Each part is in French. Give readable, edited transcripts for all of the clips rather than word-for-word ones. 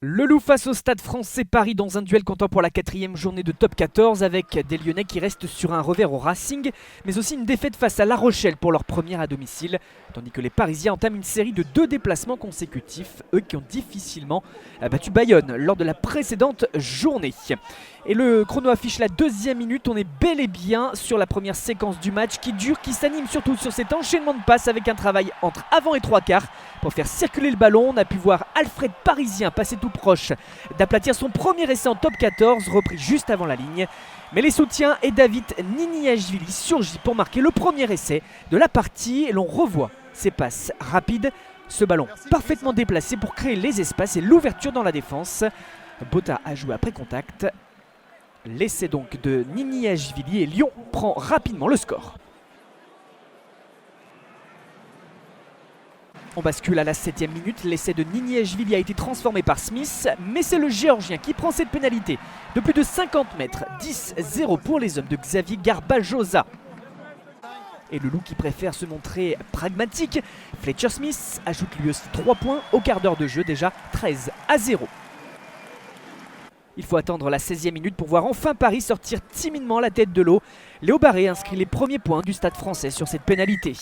Le Loup face au Stade Français Paris dans un duel comptant pour la 4e journée de top 14 avec des Lyonnais qui restent sur un revers au Racing, mais aussi une défaite face à La Rochelle pour leur première à domicile, tandis que les Parisiens entament une série de 2 déplacements consécutifs, eux qui ont difficilement battu Bayonne lors de la précédente journée. Et le chrono affiche la 2e minute, on est bel et bien sur la première séquence du match qui dure, qui s'anime surtout sur cet enchaînement de passes avec un travail entre avant et 3/4 pour faire circuler le ballon. On a pu voir Alfred Parisien passer tout proche d'aplatir son premier essai en top 14, repris juste avant la ligne. Mais les soutiens et David Niniashvili surgit pour marquer le premier essai de la partie et l'on revoit ses passes rapides, ce ballon parfaitement déplacé pour créer les espaces et l'ouverture dans la défense. Botta a joué après contact. L'essai donc de Niniashvili et Lyon prend rapidement le score. On bascule à la 7e minute, l'essai de Niniashvili a été transformé par Smith, mais c'est le Géorgien qui prend cette pénalité de plus de 50 mètres, 10-0 pour les hommes de Xavier Garbajosa. Et le Loup qui préfère se montrer pragmatique, Fletcher Smith ajoute lui aussi 3 points au quart d'heure de jeu, déjà 13-0. Il faut attendre la 16e minute pour voir enfin Paris sortir timidement la tête de l'eau. Léo Barré inscrit les premiers points du Stade Français sur cette pénalité.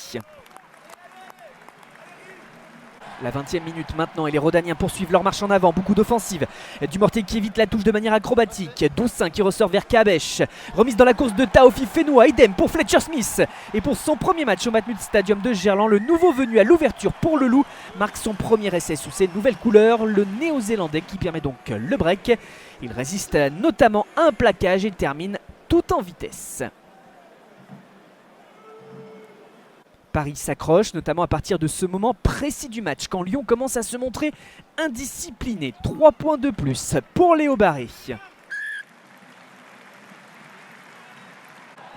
La 20e minute maintenant et les Rodaniens poursuivent leur marche en avant, beaucoup d'offensives. Dumortier qui évite la touche de manière acrobatique, Doussin qui ressort vers Kabech. Remise dans la course de Taofi Fenoua, idem pour Fletcher Smith. Et pour son premier match au Matmut Stadium de Gerland, le nouveau venu à l'ouverture pour le Loup marque son premier essai sous ses nouvelles couleurs, le néo-zélandais qui permet donc le break. Il résiste notamment à un plaquage et termine tout en vitesse. Paris s'accroche, notamment à partir de ce moment précis du match, quand Lyon commence à se montrer indiscipliné. 3 points de plus pour Léo Barré.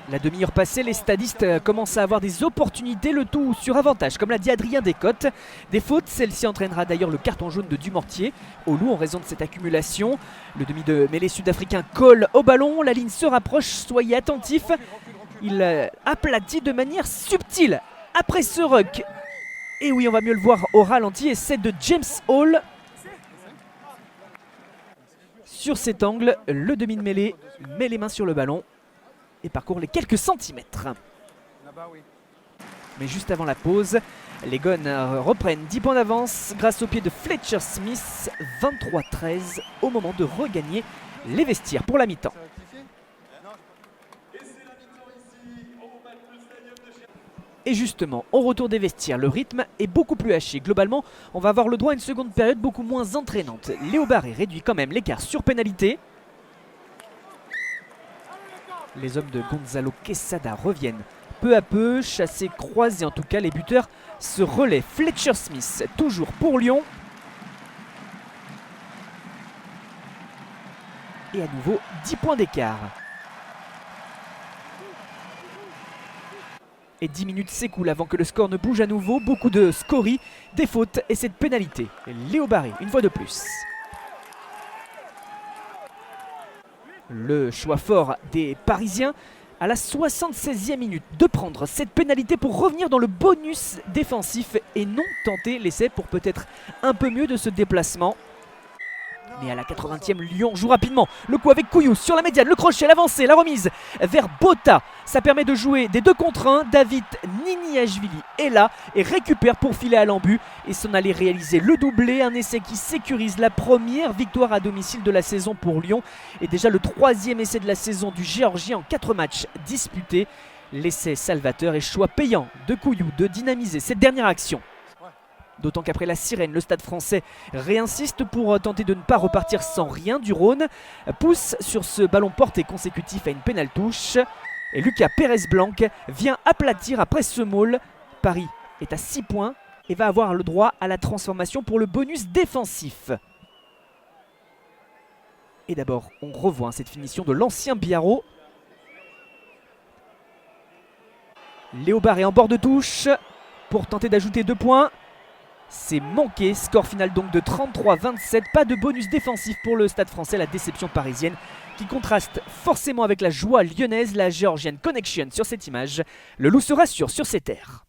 La demi-heure passée, les stadistes commencent à avoir des opportunités, le tout sur avantage, comme l'a dit Adrien Descotes. Des fautes, celle-ci entraînera d'ailleurs le carton jaune de Dumortier au Loup en raison de cette accumulation. Le demi de mêlée sud-africain colle au ballon, la ligne se rapproche, soyez attentifs. Il aplatit de manière subtile. Après ce ruck, et oui on va mieux le voir au ralenti, et c'est de James Hall. Sur cet angle, le demi de mêlée met les mains sur le ballon et parcourt les quelques centimètres. Mais juste avant la pause, les Gones reprennent 10 points d'avance grâce au pied de Fletcher Smith, 23-13 au moment de regagner les vestiaires pour la mi-temps. Et justement, au retour des vestiaires, le rythme est beaucoup plus haché. Globalement, on va avoir le droit à une seconde période beaucoup moins entraînante. Léo Barré réduit quand même l'écart sur pénalité. Les hommes de Gonzalo Quesada reviennent peu à peu, chassés, croisés en tout cas. Les buteurs se relaient. Fletcher Smith, toujours pour Lyon. Et à nouveau, 10 points d'écart. Et 10 minutes s'écoulent avant que le score ne bouge à nouveau. Beaucoup de scories, des fautes et cette pénalité. Léo Barré, une fois de plus. Le choix fort des Parisiens à la 76e minute de prendre cette pénalité pour revenir dans le bonus défensif et non tenter l'essai pour peut-être un peu mieux de ce déplacement. Mais à la 80e, Lyon joue rapidement. Le coup avec Couillou sur la médiane, le crochet, l'avancée, la remise vers Botta. Ça permet de jouer des 2 contre 1. David Niniashvili est là et récupère pour filer à l'embut et s'en aller réaliser le doublé. Un essai qui sécurise la première victoire à domicile de la saison pour Lyon. Et déjà le 3e essai de la saison du Géorgien en 4 matchs disputés. L'essai salvateur et choix payant de Couillou de dynamiser cette dernière action. D'autant qu'après la sirène, le Stade Français réinsiste pour tenter de ne pas repartir sans rien du Rhône. Pousse sur ce ballon porté consécutif à une pénale touche. Et Lucas Pérez-Blanc vient aplatir après ce maul. Paris est à 6 points et va avoir le droit à la transformation pour le bonus défensif. Et d'abord, on revoit cette finition de l'ancien Biarro. Léo Barré en bord de touche pour tenter d'ajouter 2 points. C'est manqué, score final donc de 33-27, pas de bonus défensif pour le Stade Français, la déception parisienne qui contraste forcément avec la joie lyonnaise, la Georgian Connection sur cette image. Le Loup se rassure sur ses terres.